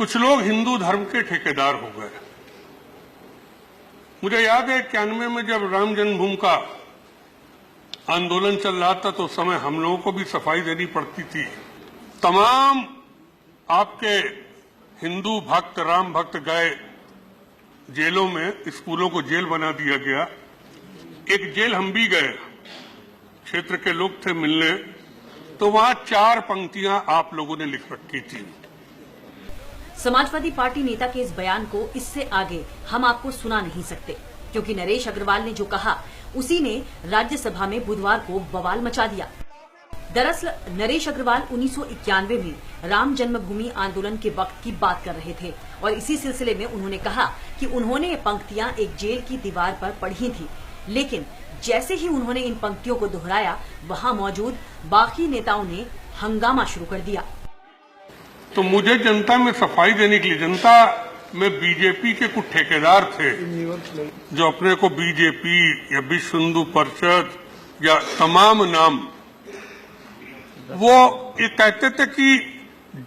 कुछ लोग हिंदू धर्म के ठेकेदार हो गए। मुझे याद है 91 में जब राम जन्मभूमि का आंदोलन चल रहा था तो उस समय हम लोगों को भी सफाई देनी पड़ती थी। तमाम आपके हिंदू भक्त राम भक्त गए जेलों में, स्कूलों को जेल बना दिया गया। एक जेल हम भी गए, क्षेत्र के लोग थे मिलने, तो वहां 4 पंक्तियां आप लोगों ने लिख रखी थी। समाजवादी पार्टी नेता के इस बयान को इससे आगे हम आपको सुना नहीं सकते, क्योंकि नरेश अग्रवाल ने जो कहा उसी ने राज्यसभा में बुधवार को बवाल मचा दिया। दरअसल नरेश अग्रवाल 1991 में राम जन्मभूमि आंदोलन के वक्त की बात कर रहे थे और इसी सिलसिले में उन्होंने कहा कि उन्होंने ये पंक्तियां एक जेल की दीवार पर पढ़ी थी, लेकिन जैसे ही उन्होंने इन पंक्तियों को दोहराया वहां मौजूद बाकी नेताओं ने हंगामा शुरू कर दिया। तो मुझे जनता में सफाई देने के लिए, जनता में बीजेपी के कुछ ठेकेदार थे जो अपने को बीजेपी या विश्व हिंदू परिषद या तमाम नाम, वो ये कहते थे कि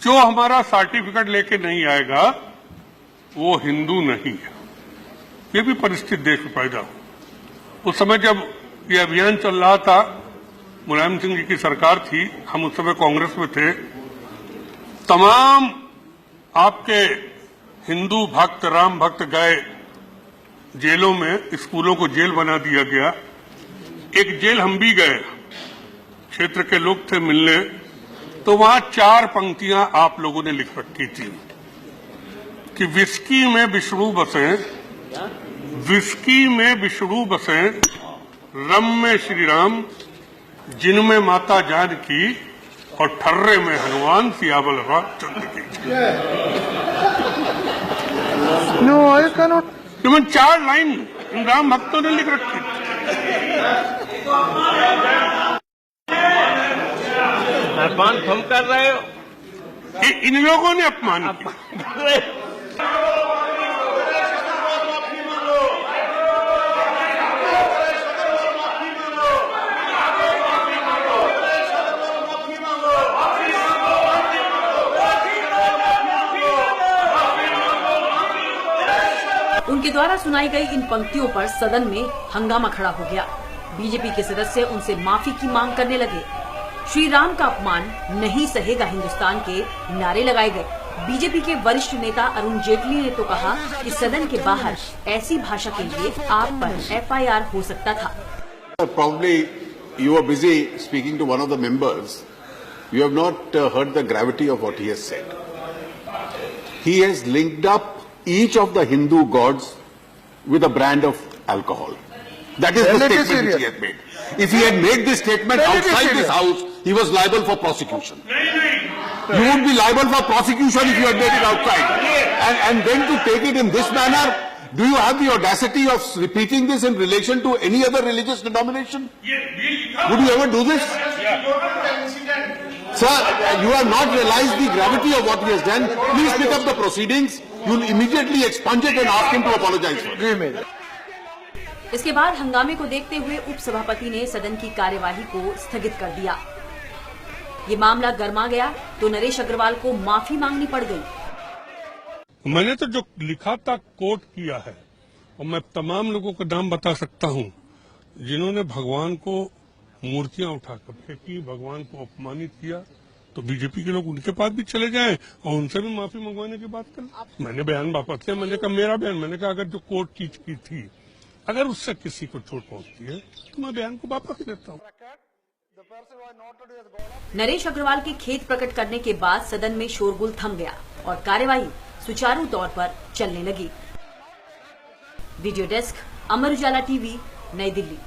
जो हमारा सर्टिफिकेट लेके नहीं आएगा वो हिंदू नहीं है। ये भी परिस्थिति देश में पैदा हो। उस समय जब ये अभियान चल रहा था, मुलायम सिंह जी की सरकार थी, हम उस समय कांग्रेस में थे। तमाम आपके हिंदू भक्त राम भक्त गए जेलों में, स्कूलों को जेल बना दिया गया। एक जेल हम भी गए, क्षेत्र के लोग थे मिलने, तो वहां 4 पंक्तियां आप लोगों ने लिख रखी थी कि विस्की में विष्णु बसे, विस्की में विष्णु बसे, रम में श्री राम, जिनमें माता जानकी और ठर्रे में हनुमान, सियावल रामचंद्र की। No, I cannot. 4 line in Ram भक्तों ने लिख रखी। अपमान तुम कर रहे हो, इन लोगों ने अपमान किया। उनके द्वारा सुनाई गई इन पंक्तियों पर सदन में हंगामा खड़ा हो गया। बीजेपी के सदस्य उनसे माफी की मांग करने लगे। श्री राम का अपमान नहीं सहेगा हिंदुस्तान के नारे लगाए गए। बीजेपी के वरिष्ठ नेता अरुण जेटली ने तो कहा कि सदन के बाहर ऐसी भाषा के लिए आप पर FIR हो सकता था। Probably you were busy speaking to one of the members. You have not heard the gravity of what he has said. He has linked up each of the Hindu gods with a brand of alcohol. That is the statement which he had made. If he had made this statement outside this house, he was liable for prosecution. You would be liable for prosecution if you had made it outside. And then to take it in this manner, do you have the audacity of repeating this in relation to any other religious denomination? Would you ever do this? Sir, you have not realized the gravity of what he has done. Please pick up the proceedings. You will immediately expunge it and ask him to apologize for it. इसके बाद हंगामे को देखते हुए उपसभापति ने सदन की कार्यवाही को स्थगित कर दिया। ये मामला गर्मा गया तो नरेश अग्रवाल को माफी मांगनी पड़ गई। मैंने तो जो लिखा था कोट किया है, और मैं तमाम लोगों का नाम बता सकता हूं जिन्होंने भगवान को मूर्तियां उठाकर फेंकी, भगवान को अपमानित किया। तो बीजेपी के लोग उनके पास भी चले जाएं और उनसे भी माफी मंगवाने की बात करें। मैंने बयान वापस किया। मैंने कहा मेरा बयान, मैंने कहा अगर जो कोर्ट चीज की थी अगर उससे किसी को चोट पहुंचती है तो मैं बयान को वापस लेता हूं। नरेश अग्रवाल के खेद प्रकट करने के बाद सदन में शोरगुल थम गया और कार्यवाही सुचारू तौर पर चलने लगी। Video desk, Amar Ujala TV, नई दिल्ली।